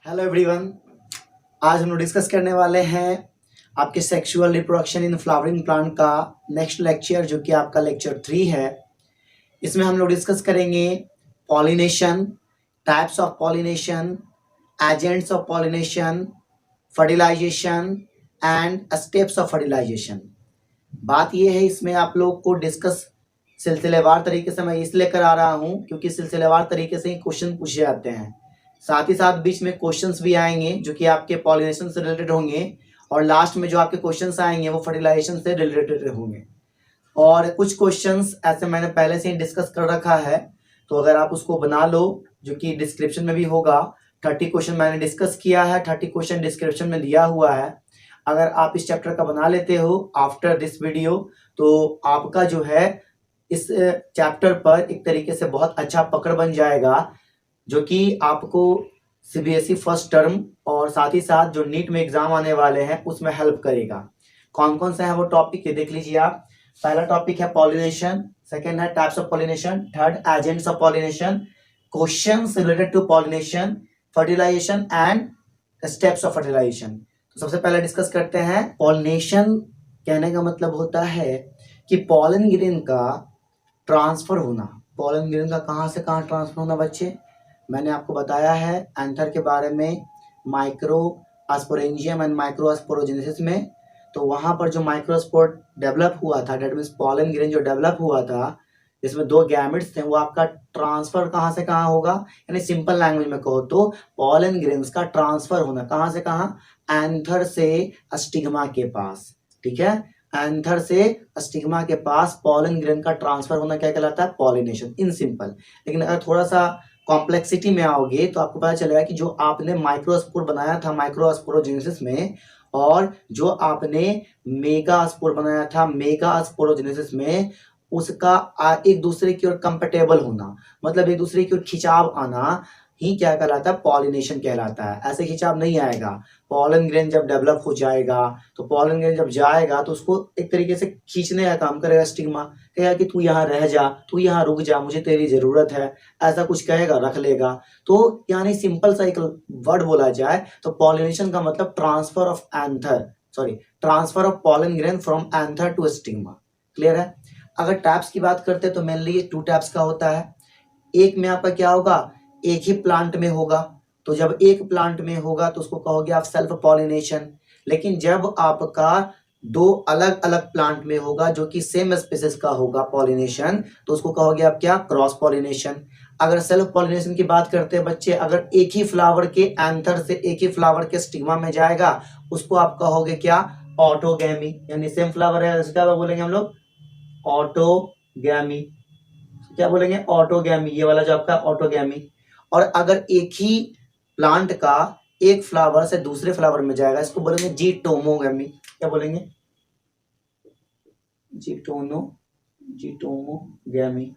Hello everyone. आज हम लोग डिस्कस करने वाले हैं आपके sexual reproduction in flowering plant का नेक्स्ट लेक्चर, जो कि आपका लेक्चर 3 है। इसमें हम लोग डिस्कस करेंगे pollination, types of pollination, agents of pollination, fertilization and steps of fertilization. बात यह है, इसमें आप लोग को डिस्कस सिलसिलेवार तरीके से मैं इसलिए करा रहा हूँ क्योंकि सिलसिलेवार तरीके से ही क्वेश्चन पूछे जाते हैं। साथ ही साथ बीच में क्वेश्चंस भी आएंगे जो कि आपके पॉलिनेशन से रिलेटेड होंगे, और लास्ट में जो आपके क्वेश्चंस आएंगे वो फर्टिलाइजेशन से रिलेटेड होंगे। और कुछ क्वेश्चंस ऐसे मैंने पहले से ही डिस्कस कर रखा है, तो अगर आप उसको बना लो, जो कि डिस्क्रिप्शन में भी होगा। 30 क्वेश्चन मैंने डिस्कस किया है, 30 क्वेश्चन डिस्क्रिप्शन में दिया हुआ है। अगर आप इस चैप्टर का बना लेते हो आफ्टर दिस वीडियो, तो आपका जो है इस चैप्टर पर एक तरीके से बहुत अच्छा पकड़ बन जाएगा, जो कि आपको सीबीएसई फर्स्ट टर्म और साथ ही साथ जो नीट में एग्जाम आने वाले हैं उसमें हेल्प करेगा। कौन कौन से हैं वो टॉपिक, ये देख लीजिए आप। पहला टॉपिक है पॉलिनेशन, सेकंड है types of pollination, third agents of pollination, questions related to pollination, fertilization and steps of fertilization. तो सबसे पहले डिस्कस करते हैं पॉलिनेशन। कहने का मतलब होता है कि पॉलन ग्रेन का ट्रांसफर होना। पॉलन ग्रेन का कहाँ से कहाँ ट्रांसफर होना बच्चे, मैंने आपको बताया है एंथर के बारे में, micro sporangium and micro sporogenesis में। तो वहां पर जो माइक्रोस्पोर डेवलप हुआ था, डेट मीन्स पॉलन ग्रेन जो डेवलप हुआ था, जिसमें 2 गैमेट्स थे, वो आपका ट्रांसफर कहाँ से कहाँ होगा, यानी सिंपल लैंग्वेज में कहो तो पॉलन ग्रेन्स का ट्रांसफर होना कहाँ से कहाँ, एंथर से स्टिग्मा के पास। ठीक है, एंथर से स्टिग्मा के पास पॉलन ग्रेन का ट्रांसफर होना क्या कहलाता है, पॉलिनेशन इन सिंपल। लेकिन अगर थोड़ा सा कॉम्प्लेक्सिटी में आओगे तो आपको पता चलेगा कि जो आपने माइक्रोस्पोर बनाया था माइक्रोस्पोरोजेनेसिस में, और जो आपने मेगास्पोर बनाया था मेगास्पोरोजेनेसिस में, उसका एक दूसरे की ओर कंपेटेबल होना, मतलब एक दूसरे की ओर खिंचाव आना ही क्या कहलाता है, पॉलिनेशन कहलाता है। ऐसे खिंचाव नहीं आएगा। पॉलन ग्रेन जब डेवलप हो जाएगा तो पॉलन ग्रेन जब जाएगा तो उसको एक तरीके से खींचने का काम करेगा स्टिग्मा, कहेगा कि तू यहाँ रह जा, तू यहाँ रुक जा, मुझे तेरी जरूरत है, ऐसा कुछ कहेगा, रख लेगा। तो यानी सिंपल सा एक वर्ड बोला जाए तो पॉलिनेशन का मतलब transfer of anther, sorry transfer of pollen grain from anther to stigma. Clear है। अगर टैप्स की बात करते हैं तो मेनली ये 2 टैप्स का होता है। एक में आपका क्या होगा, एक ही प्लांट में होगा, तो जब एक प्लांट में होगा तो उसको कहोगे आप सेल्फ पॉलिनेशन। लेकिन जब आपका 2 अलग अलग प्लांट में होगा जो कि सेम स्पीसीज का होगा पॉलिनेशन, तो उसको कहोगे आप क्या, क्रॉस पॉलिनेशन। अगर सेल्फ पॉलिनेशन की बात करते हैं बच्चे, अगर एक ही फ्लावर के एंथर से एक ही फ्लावर के स्टिग्मा में जाएगा, उसको आप कहोगे क्या, ऑटोगैमी। यानी सेम फ्लावर है, क्या बोलेंगे हम लोग, ऑटोगैमी। क्या बोलेंगे, ऑटोगैमी। ये वाला जो आपका ऑटोगैमी। और अगर एक ही प्लांट का एक फ्लावर से दूसरे फ्लावर में जाएगा, इसको बोलेंगे जीटोमोगैमी। क्या बोलेंगे, जीटोमोगैमी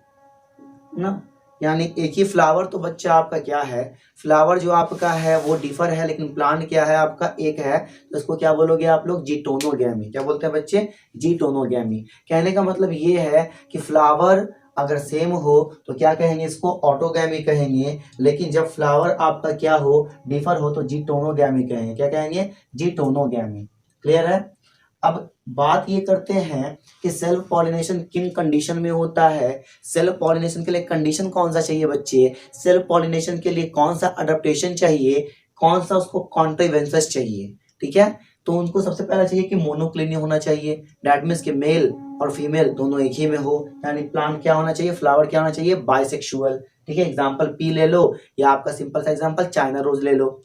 ना। यानी एक ही फ्लावर, तो बच्चा आपका क्या है, फ्लावर जो आपका है वो डिफर है, लेकिन प्लांट क्या है आपका, एक है, तो इसको क्या बोलोगे आप लोग, जीटोनोगैमी। क्या बोलते हैं बच्चे, जीटोनोगैमी। कहने का मतलब ये है कि फ्लावर अगर सेम हो तो क्या कहेंगे, इसको ऑटोगैमी कहेंगे, लेकिन जब फ्लावर आपका क्या हो, डिफर हो, तो जीटोनोगैमी कहेंगे। क्या कहेंगे, जीटोनोगैमी। क्लियर है। अब बात ये करते हैं कि सेल्फ पॉलिनेशन किन कंडीशन में होता है। सेल्फ पॉलिनेशन के लिए कंडीशन कौन सा चाहिए बच्चे, सेल्फ पॉलिनेशन के लिए कौन सा अडेप्टेशन चाहिए, कौन सा उसको कॉन्ट्रीवेंसेस चाहिए। ठीक है, तो उनको सबसे पहला चाहिए कि मोनोक्लिनी होना चाहिए, दैट मीन्स कि मेल और फीमेल दोनों एक ही में हो। यानी प्लांट क्या होना चाहिए, फ्लावर क्या होना चाहिए, बाइसेक्सुअल। ठीक है, एग्जाम्पल पी ले लो, या आपका सिंपल सा एग्जाम्पल चाइना रोज ले लो।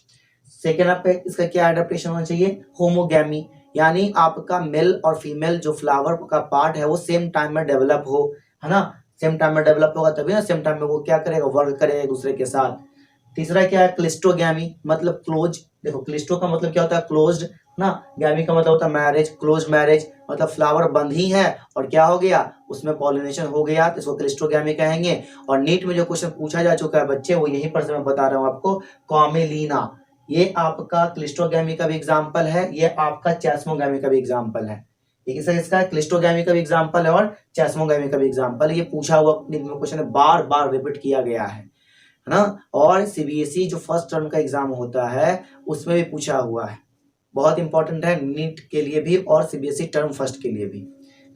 सेकेंड आपका इसका क्या अडेप्टेशन होना चाहिए, होमोगैमी। यानी आपका मेल और फीमेल जो फ्लावर का पार्ट है वो सेम टाइम में डेवलप हो, है ना। सेम टाइम में डेवलप होगा तभी ना सेम टाइम में वो क्या करेगा, वर्क करेगा एक दूसरे के साथ। तीसरा क्या है, क्लिस्टोगैमी, मतलब क्लोज। देखो क्लिस्टो का मतलब क्या होता है, क्लोज्ड ना, गैमी का मतलब होता है मैरिज, क्लोज मैरिज, मतलब फ्लावर बंद ही है और क्या हो गया, उसमें पॉलिनेशन हो गया, तो इसको क्लिस्टोगैमी कहेंगे। और नीट में जो क्वेश्चन पूछा जा चुका है बच्चे, वो यहीं पर से मैं बता रहा हूँ आपको, कॉमेलिना। ये आपका क्लिस्टोगैमी का भी एग्जाम्पल है, ये आपका चैस्मोगैमी का भी एग्जाम्पल है। ठीक है सर, इसका क्लिस्टोगैमी का भी एग्जाम्पल है और चैस्मोगैमी का भी एग्जाम्पल है। ये पूछा हुआ क्वेश्चन बार बार रिपीट किया गया है। है ना। और सीबीएसई जो फर्स्ट टर्म का एग्जाम होता है उसमें भी पूछा हुआ है, बहुत इंपॉर्टेंट है नीट के लिए भी और सीबीएसई टर्म फर्स्ट के लिए भी।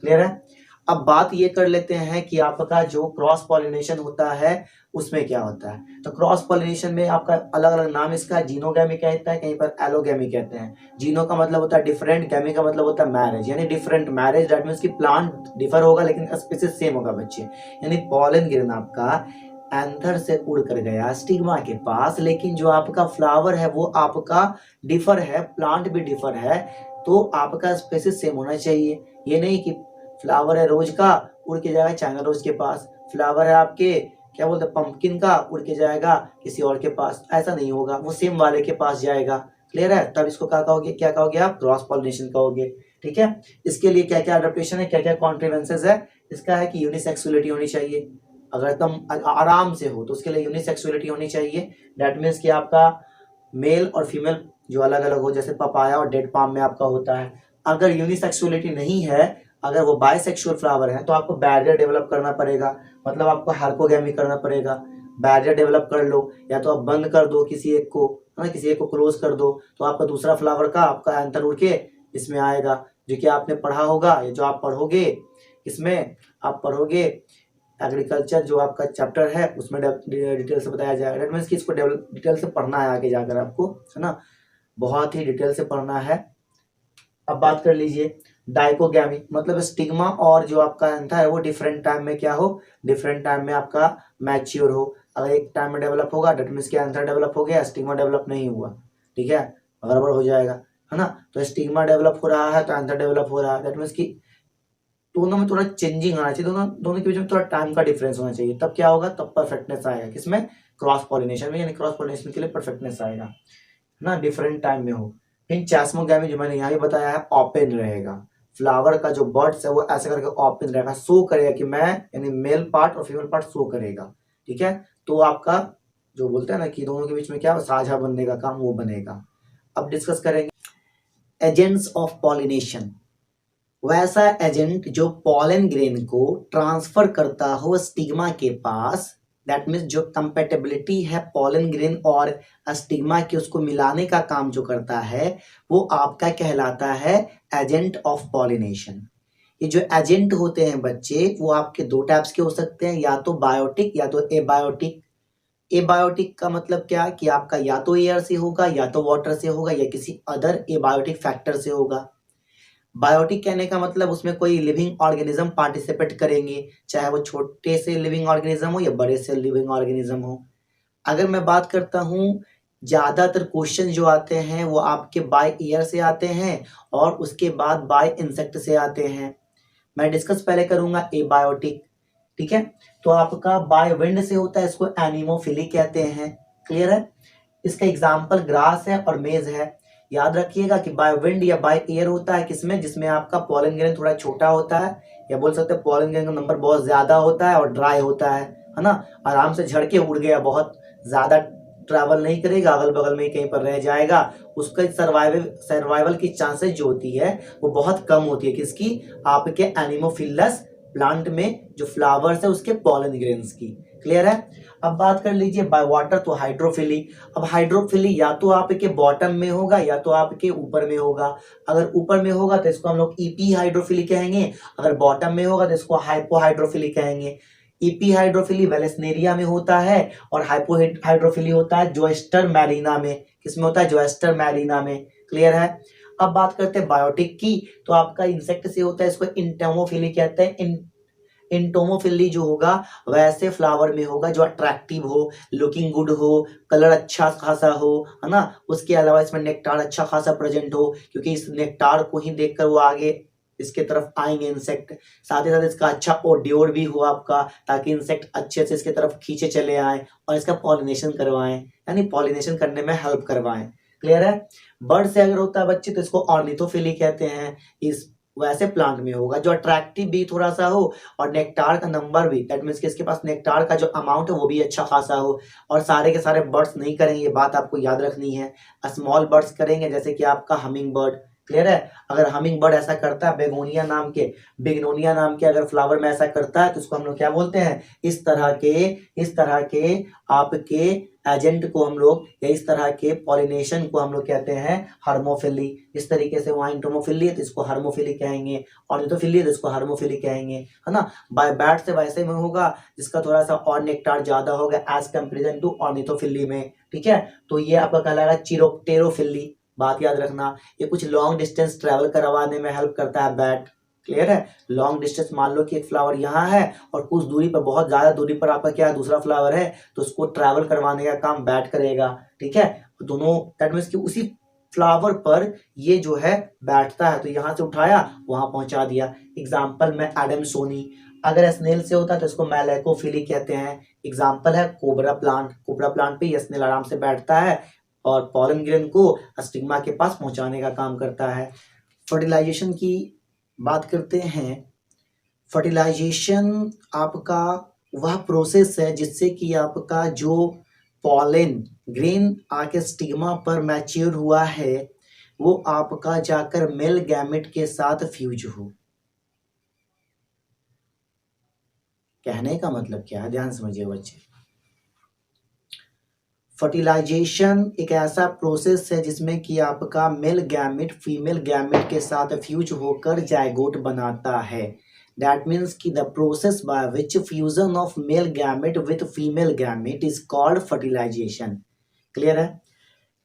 क्लियर है। अब बात ये कर लेते हैं कि आपका जो क्रॉस पॉलिनेशन होता है उसमें क्या होता है। तो क्रॉस पॉलिनेशन में आपका अलग अलग नाम इसका जीनोगैमी कहता है, कहीं पर एलोगैमी कहते हैं। जीनो का मतलब होता है डिफरेंट, गैमी का मतलब होता है मैरिज, यानी डिफरेंट मैरिज, दैट मीन्स की प्लांट डिफर होगा लेकिन स्पीसीज सेम होगा बच्चे। यानी पॉलन ग्रेन आपका एंथर से उड़ कर गया स्टिग्मा के पास, लेकिन जो आपका फ्लावर है वो आपका डिफर है, प्लांट भी डिफर है, तो आपका स्पेसिस सेम होना चाहिए। ये नहीं कि फ्लावर है रोज का उड़ के जाएगा चाइना रोज के पास, फ्लावर है आपके क्या बोलते हैं पंपकिन का उड़ के जाएगा किसी और के पास, ऐसा नहीं होगा, वो सेम वाले के पास जाएगा। क्लियर है। तब इसको क्या कहोगे, क्या कहोगे आप, क्रॉस पॉलिनेशन कहोगे। ठीक है। इसके लिए क्या क्या अडेप्टेशन है, क्या क्या कॉन्ट्रीवेंसेस है। इसका है कि यूनिसेक्सुअलिटी होनी चाहिए, अगर तुम आराम से हो तो उसके लिए यूनिसेक्सुअलिटी होनी चाहिए। दैट मीन्स कि आपका मेल और फीमेल जो अलग अलग हो, जैसे पपाया और डेड पाम में आपका होता है। अगर यूनिसेक्सुअलिटी नहीं है, अगर वो बायसेक्सुअल फ्लावर है, तो आपको बैरियर डेवलप करना पड़ेगा, मतलब आपको हार्कोगैमी करना पड़ेगा। बैरियर डेवलप कर लो, या तो आप बंद कर दो किसी एक को, है ना, किसी एक को क्लोज कर दो, तो आपका दूसरा फ्लावर का आपका एंथर उड़ के इसमें आएगा, जो कि आपने पढ़ा होगा या जो आप पढ़ोगे इसमें, आप पढ़ोगे एग्रीकल्चर जो आपका चैप्टर है उसमें डिटेल से बताया जाएगा। दैट मीन्स कि इसको डिटेल से पढ़ना है आगे जाकर आपको, है ना, बहुत ही डिटेल से पढ़ना है। अब बात कर लीजिए डाइकोगैमी, मतलब स्टिग्मा और जो आपका एंथर है वो डिफरेंट टाइम में क्या हो, डिफरेंट टाइम में आपका मैच्योर हो। अगर एक टाइम में डेवलप होगा दैट मीन्स कि एंथर डेवलप हो गया, स्टिग्मा डेवलप नहीं हुआ, ठीक है, गड़बड़ हो जाएगा, है ना। तो स्टिग्मा डेवलप हो रहा है तो एंथर डेवलप हो रहा है, दैट मीन्स कि दोनों में थोड़ा चेंजिंग आना चाहिए, दोनों दोनों के बीच में थोड़ा टाइम का डिफरेंस होना चाहिए, तब क्या होगा, तब परफेक्टनेस आएगा किसमें, क्रॉस पॉलिनेशन में, यानी क्रॉस पॉलिनेशन के लिए परफेक्टनेस आएगा, है ना, डिफरेंट टाइम में हो। इन चैस्मोगैमी जो मैंने यहाँ भी बताया है ओपन रहेगा, फ्लावर का जो बर्ड्स है वो ऐसे करके ओपन रहेगा, शो करेगा कि मैं, यानी मेल पार्ट और फीमेल पार्ट शो करेगा। ठीक है। तो आपका जो बोलते हैं ना कि दोनों के बीच में क्या साझा बनने का काम वो बनेगा। अब डिस्कस करेंगे एजेंट्स ऑफ पॉलिनेशन, वैसा एजेंट जो पॉलन ग्रेन को ट्रांसफर करता हो स्टिग्मा के पास, दैट मीन्स जो कंपेटेबिलिटी है पॉलन ग्रेन और स्टिग्मा की उसको मिलाने का काम जो करता है वो आपका कहलाता है एजेंट ऑफ पॉलिनेशन। ये जो एजेंट होते हैं बच्चे वो आपके दो टाइप्स के हो सकते हैं, या तो बायोटिक या तो एबायोटिक। एबायोटिक का मतलब क्या कि आपका या तो एयर से होगा या तो वाटर से होगा या किसी अदर एबायोटिक फैक्टर से होगा। बायोटिक कहने का मतलब उसमें कोई लिविंग ऑर्गेनिज्म पार्टिसिपेट करेंगे, चाहे वो छोटे से लिविंग ऑर्गेनिज्म हो या बड़े से लिविंग ऑर्गेनिज्म हो। अगर मैं बात करता हूँ, ज्यादातर क्वेश्चन जो आते हैं वो आपके बाय एयर से आते हैं और उसके बाद बाय इंसेक्ट से आते हैं। मैं डिस्कस पहले करूंगा एबायोटिक। ठीक है। तो आपका बाय विंड से होता है, इसको एनिमोफिली कहते हैं। क्लियर है। इसका एग्जाम्पल ग्रास है और मेज है। याद रखिएगा कि बाय विंड या बाय एयर होता है किसमें, जिसमें आपका पॉलन ग्रेन थोड़ा छोटा होता है, या बोल सकते हैं पॉलन ग्रेन का नंबर बहुत ज्यादा होता है और ड्राई होता है ना, आराम से झड़ के उड़ गया, बहुत ज्यादा ट्रैवल नहीं करेगा, अगल बगल में ही कहीं पर रह जाएगा, उसका सर्वाइवल की चांसेस जो होती है वो बहुत कम होती है, किसकी, आपके एनिमोफिलस प्लांट में जो फ्लावर्स है उसके पॉलन ग्रेन्स की। क्लियर है। अब बात कर लीजिए बाय वाटर, तो हाइड्रोफिली। अब हाइड्रोफिली या तो आपके बॉटम में होगा या तो आपके ऊपर में होगा। अगर ऊपर में होगा तो इसको हम लोग ईपी हाइड्रोफिली कहेंगे, अगर बॉटम में होगा तो इसको हाइपो हाइड्रोफिली कहेंगे। ईपी हाइड्रोफिली वेलेस्नेरिया में होता है और हाइपो हाइड्रोफिली होता है जोएस्टर मैरिना में। किसमें होता है, जोएस्टर मैरिना में। क्लियर है। अब बात करते हैं बायोटिक की, तो आपका इंसेक्ट से होता है, इसको इंटोमोफिली कहते हैं। इंटोमोफिली जो होगा वैसे फ्लावर में होगा जो अट्रैक्टिव हो, लुकिंग गुड हो, कलर अच्छा खासा हो, है ना, उसके अलावा इसमें नेक्टार अच्छा खासा प्रेजेंट हो, क्योंकि इस नेक्टार को ही देखकर वो आगे इसके तरफ आएंगे इंसेक्ट। साथ ही साथ इसका अच्छा ओड्योर भी हो आपका, ताकि इंसेक्ट अच्छे से इसके तरफ खींचे चले आए और इसका पॉलिनेशन करवाएं, यानी पॉलिनेशन करने में हेल्प करवाएं। क्लियर है। बर्ड से अगर होता है बच्चे तो इसको ऑर्निथोफिली कहते हैं। इस वैसे प्लांट में होगा जो अट्रैक्टिव भी थोड़ा सा हो और नेक्टार का नंबर भी, दैट मीन्स कि इसके पास नेक्टार का जो अमाउंट है वो भी अच्छा खासा हो। और सारे के सारे बर्ड्स नहीं करेंगे, ये बात आपको याद रखनी है। स्मॉल बर्ड्स करेंगे, जैसे कि आपका हमिंग बर्ड। क्लियर है। अगर हमिंग बर्ड ऐसा करता है बिगनोनिया नाम के अगर फ्लावर में ऐसा करता है तो उसको हम लोग क्या बोलते हैं, इस तरह के आपके एजेंट को हम लोग या इस तरह के पॉलिनेशन को हम लोग कहते हैं हार्मोफिली। इस तरीके से वहाँ इंटरमोफिली है तो इसको हार्मोफिली कहेंगे, ऑर्निथोफिली है तो इसको हार्मोफिली कहेंगे, है ना। बाय बैट से वैसे में होगा जिसका थोड़ा सा और नेक्टार ज्यादा होगा एज कंपेरिजन टू ऑर्निथोफिली में, ठीक है। तो ये आपका कहलाएगा चिरोप्टेरोफिली। बात याद रखना, ये कुछ लॉन्ग डिस्टेंस ट्रेवल करवाने में हेल्प करता है बैट। क्लियर है। लॉन्ग डिस्टेंस, मान लो कि एक फ्लावर यहाँ है और कुछ दूरी पर, बहुत ज्यादा दूरी पर आपका क्या दूसरा फ्लावर है, तो उसको ट्रैवल करवाने का काम बैट करेगा, ठीक है। दोनों दैट मींस कि उसी फ्लावर पर ये जो है बैठता है, तो यहाँ से उठाया वहां पहुंचा दिया। एग्जाम्पल में एडम सोनी। अगर स्नेल से होता है तो इसको मैलेकोफिली कहते हैं। एग्जाम्पल है कोबरा प्लांट पे ये स्नेल आराम से बैठता है और पॉलन ग्रेन को स्टिग्मा के पास पहुंचाने का काम करता है। फर्टिलाइजेशन की बात करते हैं। फर्टिलाइजेशन आपका वह प्रोसेस है जिससे कि आपका जो पॉलन ग्रेन आके स्टिग्मा पर मैच्योर हुआ है वो आपका जाकर मेल गैमेट के साथ फ्यूज हो। कहने का मतलब क्या है, ध्यान समझिए बच्चे। फर्टिलाइजेशन एक ऐसा प्रोसेस है जिसमें कि आपका मेल गैमेट फीमेल गैमेट के साथ फ्यूज होकर जायगोट बनाता है। दैट मीन्स कि the process by which fusion of male gamete with female gamete is called fertilization. Clear है।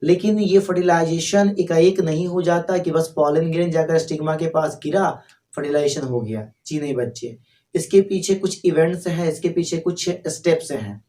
लेकिन ये फर्टिलाइजेशन एकाएक नहीं हो जाता कि बस पॉलन ग्रेन जाकर स्टिग्मा के पास गिरा फर्टिलाइजेशन हो गया। जी नहीं बच्चे, इसके पीछे कुछ इवेंट्स हैं, इसके पीछे कुछ स्टेप्स हैं।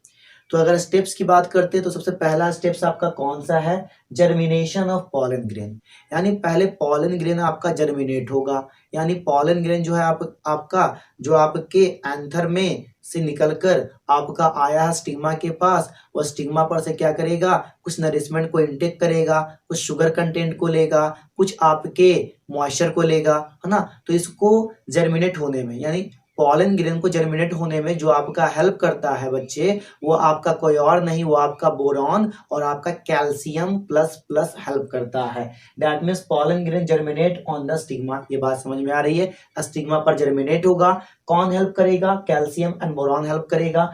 तो अगर स्टेप्स की बात करते हैं तो सबसे पहला स्टेप्स आपका कौन सा है, जर्मिनेशन ऑफ पॉलन ग्रेन। यानी पहले पॉलन ग्रेन आपका जर्मिनेट होगा, यानी पॉलन ग्रेन जो है आपका जो आपके एंथर में से निकलकर आपका आया है स्टिग्मा के पास, वो स्टिग्मा पर से क्या करेगा, कुछ नरिशमेंट को इनटेक करेगा, कुछ शुगर कंटेंट को लेगा, कुछ आपके मॉइस्चर को लेगा, है ना। तो इसको जर्मिनेट होने में, यानी पॉलन ग्रेन को जर्मिनेट होने में जो आपका हेल्प करता है बच्चे, वो आपका कोई और नहीं, वो आपका बोरॉन और आपका कैल्शियम प्लस प्लस हेल्प करता है। That means pollen grain germinate on the stigma. ये बात समझ में आ रही है। स्टिग्मा पर जर्मिनेट होगा, कौन हेल्प करेगा, कैल्शियम एंड बोरॉन हेल्प करेगा,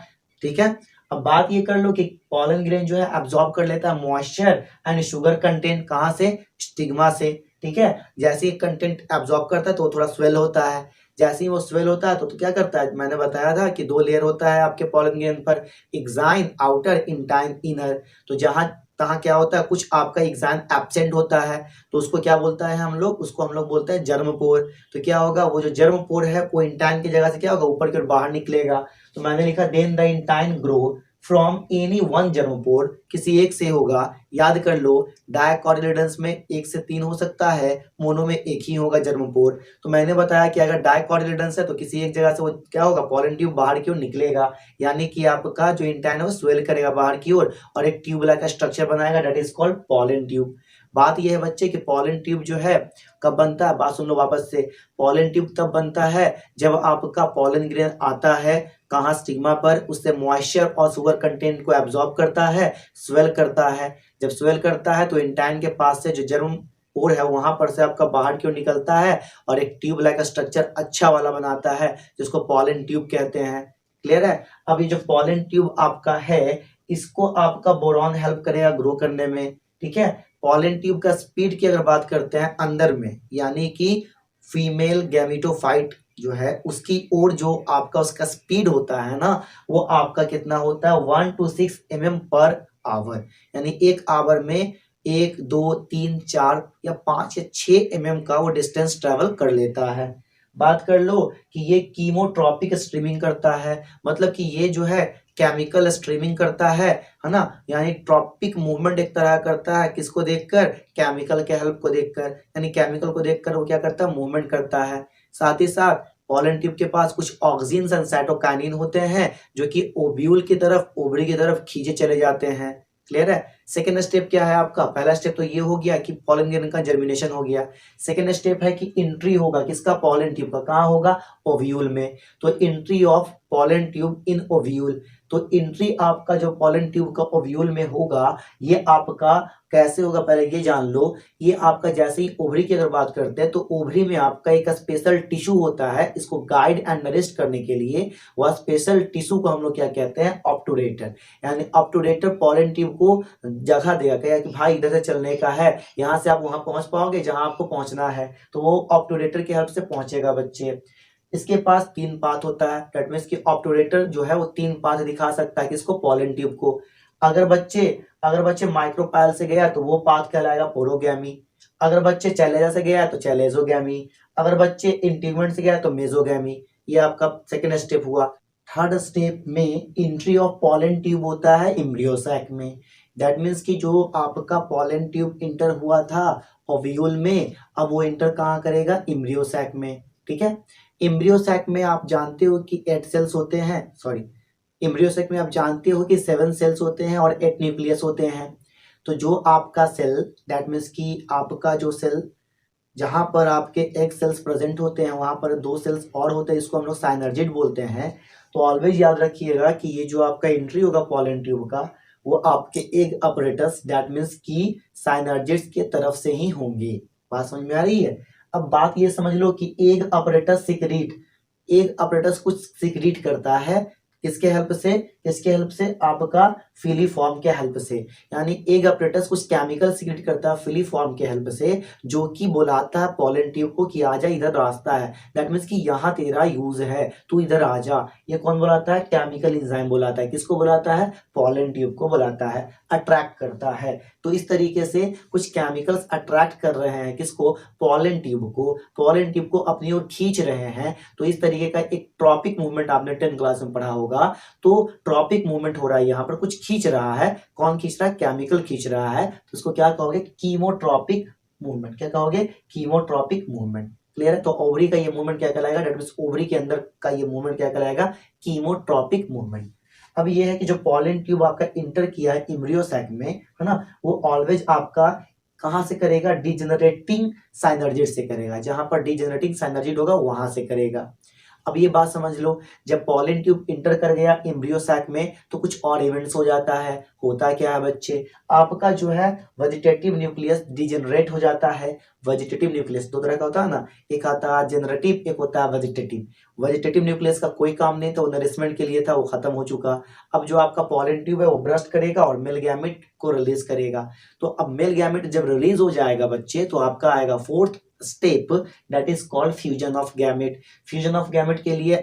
ठीक है। अब बात ये कर लो कि पॉलन ग्रेन जो है एब्जॉर्ब कर लेता है मॉइस्चर एंड शुगर कंटेंट, कहाँ से, स्टिग्मा से, ठीक है। जैसे ही कंटेंट एब्जॉर्ब करता है तो वो थोड़ा स्वेल होता है, जैसे ही वो स्वेल होता है तो क्या करता है, मैंने बताया था कि 2 लेयर होता है आपके पॉलन ग्रेन पर, एक्साइन आउटर, इंटाइन इनर। तो जहां तहां क्या होता है, कुछ आपका एक्साइन एब्सेंट होता है तो उसको क्या बोलता है हम लोग, उसको हम लोग बोलते हैं जर्म पोर। तो क्या होगा, वो जो जर्म पोर है वो इंटाइन की जगह से क्या होगा, ऊपर की ओर बाहर निकलेगा। तो मैंने लिखा then the intine grow from any one germ pore, किसी एक से होगा। याद कर लो, डायकोटिलेडन्स में 1 से 3 हो सकता है, मोनो में एक ही होगा जर्मोपोर। तो मैंने बताया कि अगर डायकोटिलेडन्स है तो किसी एक जगह से वो क्या होगा, पॉलन ट्यूब बाहर की ओर निकलेगा, यानी कि आपका जो इंटाइन है वो स्वेल करेगा बाहर की ओर और एक ट्यूब लाइक स्ट्रक्चर बनाएगा, that is called pollen tube. बात यह है बच्चे कि पॉलन ट्यूब जो है कब बनता है, बात सुन लो वापस से। पॉलन ट्यूब तब बनता है जब आपका पॉलन ग्रेन आता है कहाँ, स्टिग्मा पर, उससे मॉइस्चर और शुगर कंटेंट को एब्जॉर्ब करता है, स्वेल करता है। जब स्वेल करता है तो इंटाइन के पास से जो जर्म पोर है वहां पर से आपका बाहर की ओर निकलता है और एक ट्यूब लाइक स्ट्रक्चर अच्छा वाला बनाता है जिसको पॉलन ट्यूब कहते हैं। क्लियर है। अब ये जो पॉलन ट्यूब आपका है इसको आपका बोरॉन हेल्प करेगा ग्रो करने में, ठीक है। पॉलन ट्यूब का स्पीड की अगर बात करते हैं अंदर में, यानी कि फीमेल गैमेटोफाइट जो है उसकी ओर जो आपका उसका स्पीड होता है ना, वो आपका कितना होता है, 1 to 6 mm पर आवर। यानी एक आवर में 1 2 3 4 या 5 या 6 mm का वो डिस्टेंस ट्रेवल कर लेता है। बात कर लो कि ये कीमोट्रॉपिक स्ट्रीमिंग करता है, मतलब कि ये जो है केमिकल स्ट्रीमिंग करता है ना, यानी ट्रॉपिक मूवमेंट एक तरह करता है, किसको देखकर, केमिकल के हेल्प को देखकर। यानी केमिकल को देखकर वो क्या करता है, मूवमेंट करता है। साथ ही साथ पॉलन ट्यूब के पास कुछ ऑक्सिन्स एंड साइटोकाइनिन होते हैं जो कि ओव्यूल की तरफ, ओवरी की तरफ खींचे चले जाते हैं। क्लियर है। सेकेंड स्टेप क्या है आपका, पहला स्टेप तो ये हो गया कि पॉलन ग्रेन का जर्मिनेशन हो गया। सेकेंड स्टेप है कि एंट्री होगा किसका, पॉलन ट्यूब का, कहाँ होगा, ओव्यूल में। तो entry of pollen tube in ovule. तो एंट्री आपका जो पोलन ट्यूब का ओव्यूल में होगा, ये आपका कैसे होगा पहले ये जान लो। ये आपका जैसे ही ओवरी की अगर बात करते हैं तो ओवरी में आपका एक स्पेशल टिश्यू होता है, इसको गाइड एंड नरिश करने के लिए। वह स्पेशल टिश्यू को हम लोग क्या कहते हैं, ऑब्टूरेटर। यानी ऑब्टूरेटर पोलन ट्यूब को जगह देगा, कहेगा कि भाई इधर से चलने का है, यहाँ से आप वहां पहुंच पाओगे जहां आपको पहुंचना है, तो वो ऑब्टूरेटर की हेल्प से पहुंचेगा बच्चे। इसके पास 3 पाथ होता है, दैट मीन्स कि ऑब्टूरेटर जो है वो 3 पाथ दिखा सकता है किसको, पोलन ट्यूब को। अगर बच्चे माइक्रोपाइल से गया तो वो पाथ कहलाएगा पोरोगैमी। अगर बच्चे चैलेजा से गया तो चैलेजोगैमी। अगर बच्चे इंटीगमेंट से गया तो मेजोगैमी। ये आपका सेकेंड स्टेप हुआ। थर्ड स्टेप में एंट्री ऑफ पोलन ट्यूब होता है एम्ब्रियो सैक में। दैट मीन्स कि जो आपका पोलन ट्यूब इंटर हुआ था ओव्यूल में, अब वो इंटर कहाँ करेगा, एम्ब्रियो सैक में। ठीक है, एम्ब्रियो सैक में आप जानते हो कि 8 सेल्स होते हैं, सॉरी एम्ब्रियो सैक में आप जानते हो कि 7 सेल्स होते हैं और 8 न्यूक्लियस होते हैं। तो जो आपका सेल, दैट मीन्स कि आपका जो सेल जहां पर आपके एग सेल्स प्रेजेंट होते हैं वहां पर 2 सेल्स और होते हैं, इसको हम लोग साइनर्जिड बोलते हैं। तो ऑलवेज याद रखिएगा कि ये जो आपका एंट्री होगा पोलन ट्यूब का, वो आपके एग अपरेटस दैट मीन्स कि साइनर्जिड्स के तरफ से ही होंगे। बात समझ में आ रही है। अब बात ये समझ लो कि एग अपरेटस कुछ सिक्रीट करता है, किसके हेल्प से आपका फिलीफॉर्म के हेल्प से। यानी एग अपरेटस कुछ केमिकल सिक्रीट करता है फिलीफॉर्म के हेल्प से, जो कि बुलाता है पोलन ट्यूब को कि आजा इधर रास्ता है, दैट मीन्स कि यहाँ तेरा यूज है, तू इधर आजा। ये कौन बुलाता है, केमिकल एंजाइम बुलाता है। किसको बुलाता है, पोलन ट्यूब को बुलाता है, अट्रैक्ट करता है। तो इस तरीके से कुछ केमिकल्स अट्रैक्ट कर रहे हैं किसको, पोलन ट्यूब को अपनी ओर खींच रहे हैं। तो इस तरीके का एक ट्रॉपिक मूवमेंट आपने 10th क्लास में पढ़ा होगा। तो ट्रॉपिक मूवमेंट हो रहा है, यहाँ पर कुछ खींच रहा है। कौन खींच रहा है, केमिकल खींच रहा है। तो इसको क्या कहोगे, कीमोट्रॉपिक मूवमेंट। क्या कहोगे, कीमोट्रॉपिक मूवमेंट। क्लियर है। तो ओवरी का ये मूवमेंट क्या कहलाएगा, दैट मींस ओवरी के अंदर का ये मूवमेंट क्या कहलाएगा, कीमोट्रॉपिक मूवमेंट। अब ये है कि जो पोलन ट्यूब आपका इंटर किया है एम्ब्रियो सैक में, है ना, वो ऑलवेज आपका कहां से करेगा, डिजेनरेटिंग साइनर्जिड से करेगा। जहां पर डिजेनरेटिंग साइनर्जिड होगा वहां से करेगा। अब ये बात समझ लो, जब पोलन ट्यूब इंटर कर गया एम्ब्रियो सैक में तो कुछ और इवेंट्स हो जाता है। होता क्या है बच्चे, आपका जो है वेजिटेटिव न्यूक्लियस डिजेनरेट हो जाता है। वेजिटेटिव न्यूक्लियस 2 तरह का होता है ना, एक आता है जनरेटिव, एक होता है वेजिटेटिव। वेजिटेटिव न्यूक्लियस का कोई काम नहीं था, वो नरिशमेंट के लिए था, वो खत्म हो चुका। अब जो आपका पोलन ट्यूब है वो ब्रस्ट करेगा और मेल गैमेट को रिलीज करेगा। तो अब मेल गैमेट जब रिलीज हो जाएगा बच्चे, तो आपका आएगा 4th step, that is called fusion of gamete. Fusion of gamete के लिए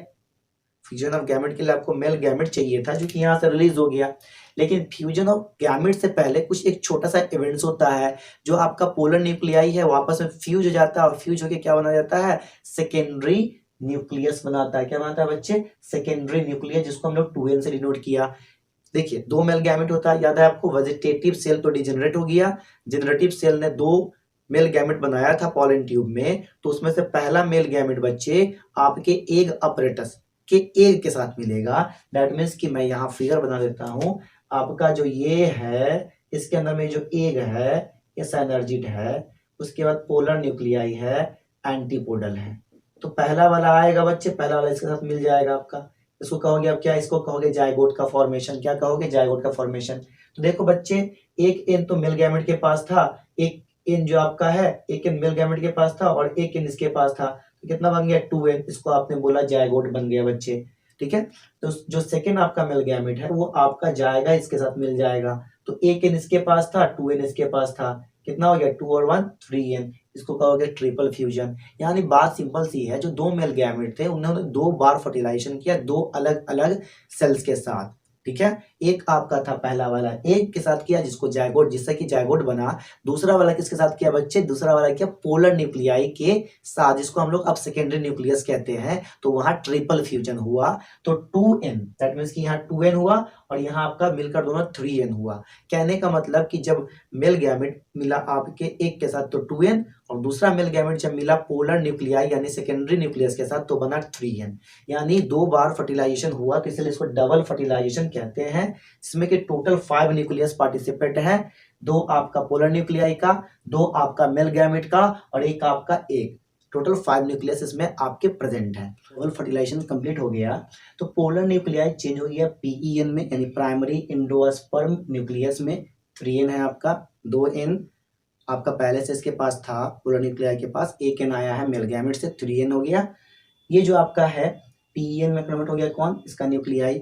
आपको मेल गैमेट चाहिए था, जो कि यहाँ से रिलीज हो गया। लेकिन फ्यूजन ऑफ गैमेट से पहले कुछ एक छोटा सा इवेंट्स होता है, जो आपका पोलर न्यूक्लियाई है वो आपस में फ्यूज हो जाता है, और फ्यूज होकर क्या बना जाता है, सेकेंडरी न्यूक्लियस बनाता है। क्या बनाता है बच्चे, सेकेंडरी न्यूक्लियस, जिसको हम लोग 2n से डिनोट किया। देखिए 2 मेल गैमेट होता है, याद है आपको। वेजिटेटिव सेल तो डिजेनरेट हो गया, जनरेटिव सेल ने 2 मेल गैमेट बनाया था पोलन ट्यूब में। तो उसमें से पहला मेल गैमेट बच्चे आपके एग अपरेटस के एग के साथ मिलेगा। दैट मीन्स कि मैं यहाँ फिगर बना देता हूँ। आपका जो ये है, इसके अंदर में जो एग है ये साइनर्जिड है, उसके बाद पोलर न्यूक्लियाई है, एंटीपोडल है। तो पहला वाला आएगा बच्चे, पहला वाला इसके साथ मिल जाएगा आपका। इसको कहोगे आप क्या, इसको कहोगे जायगोट का फॉर्मेशन। क्या कहोगे, जायगोट का फॉर्मेशन। तो देखो बच्चे, एक एन तो मेल गैमेट के पास था, एक एन जो आपका है, एक एन मेल गैमेट के पास था और एक एन इसके पास था। तो कितना बन गया, 2n। इसको आपने बोला जायगोट बन गया बच्चे। ठीक है, तो जो सेकेंड आपका मेल गैमेट है वो आपका जाएगा, इसके साथ मिल जाएगा। तो एक एन इसके पास था, 2n इसके पास था। कितना हो गया, 2 और 1 3n। इसको कहोगे ट्रिपल फ्यूजन। यानी बात सिंपल सी है, जो 2 मेल गैमेट थे उन्होंने 2 बार फर्टिलाइजेशन किया, 2 अलग अलग सेल्स के साथ। ठीक है, एक आपका था पहला वाला एग के साथ किया, जिसको जायगोट, जिससे कि जायगोट बना। दूसरा वाला किसके साथ किया बच्चे, दूसरा वाला किया पोलर न्यूक्लियाई के साथ, जिसको हम लोग अब सेकेंडरी न्यूक्लियस कहते हैं। तो वहां ट्रिपल फ्यूजन हुआ। तो 2n, दैट मीन्स कि यहाँ 2n हुआ और यहाँ आपका मिलकर दोनों 3n हुआ। कहने का मतलब कि जब मेल गैमेट मिला आपके एक के साथ तो 2n, और दूसरा मेल गैमेट जब मिला पोलर न्यूक्लियाई यानी सेकेंडरी न्यूक्लियस के साथ तो बना 3n। यानी 2 बार फर्टिलाइजेशन हुआ, तो इसलिए इसको डबल फर्टिलाइजेशन कहते हैं। जिसमें कि टोटल 5 न्यूक्लियस पार्टिसिपेट है, 2 आपका पोलर न्यूक्लियाई का, 2 आपका मेल गैमेट का और एक आपका एग। टोटल 5 न्यूक्लियस इसमें आपके प्रेजेंट है। डबल फर्टिलाइजेशन कंप्लीट हो गया तो पोलर न्यूक्लियाई चेंज हो गया पीईएन में, यानी प्राइमरी इंडोस्पर्म न्यूक्लियस में 3n है आपका, 2n आपका पहले से इसके पास था पोलर न्यूक्लियाई के पास, एक n आया है मेल गैमेट से, 3n हो गया। ये जो आपका है पीईएन में कन्वर्ट हो गया कौन, इसका न्यूक्लियाई।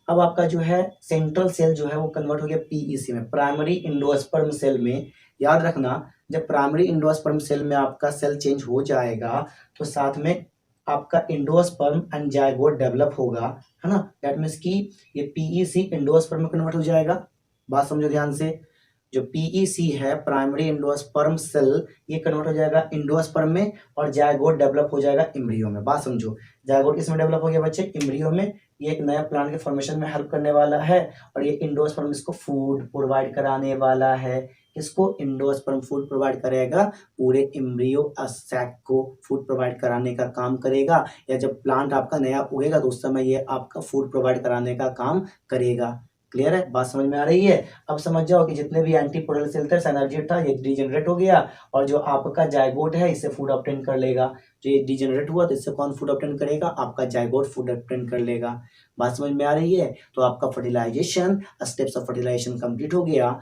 अब आपका जो है सेंट्रल सेल जो है वो कन्वर्ट हो गया पीईसी में, प्राइमरी इंडोस्पर्म सेल में। याद रखना जब प्राइमरी इंडोस्पर्म सेल में आपका सेल चेंज हो जाएगा तो साथ में आपका इंडोस्पर्म एंड जायगोट डेवलप होगा, है ना। दैट मीन्स कि ये पीईसी इंडोस्पर्म में कन्वर्ट हो जाएगा। बात समझो ध्यान से, जो पीईसी है प्राइमरी इंडोस्पर्म सेल, ये कन्वर्ट हो जाएगा इंडोस्पर्म में और जायगोट डेवलप हो जाएगा एम्ब्रियो में। बात समझो, जायगोट किसमें डेवलप हो गया बच्चे, एम्ब्रियो में। ये एक नया प्लांट के फॉर्मेशन में हेल्प करने वाला है और ये इंडोस्पर्म इसको फूड प्रोवाइड कराने वाला है। इसको इंडोस्पर्म फूड प्रोवाइड करेगा, पूरे एम्ब्रियो सैक को फूड प्रोवाइड कराने का काम करेगा, या जब प्लांट आपका नया उगेगा तो उस समय ये आपका फूड प्रोवाइड कराने का काम करेगा। क्लियर है, बात समझ में आ रही है। अब समझ जाओ कि जितने भी एंटीपोडल सेल थे एनर्जी था ये डिजेनरेट हो गया और जो आपका जायगोट है इससे फूड ऑब्टेन कर लेगा। जो ये डिजेनरेट हुआ तो इससे कौन फूड ऑब्टेन करेगा, आपका जायगोट फूड ऑब्टेन कर लेगा। बात समझ में आ रही है। तो आपका fertilization, steps of fertilization complete हो गया।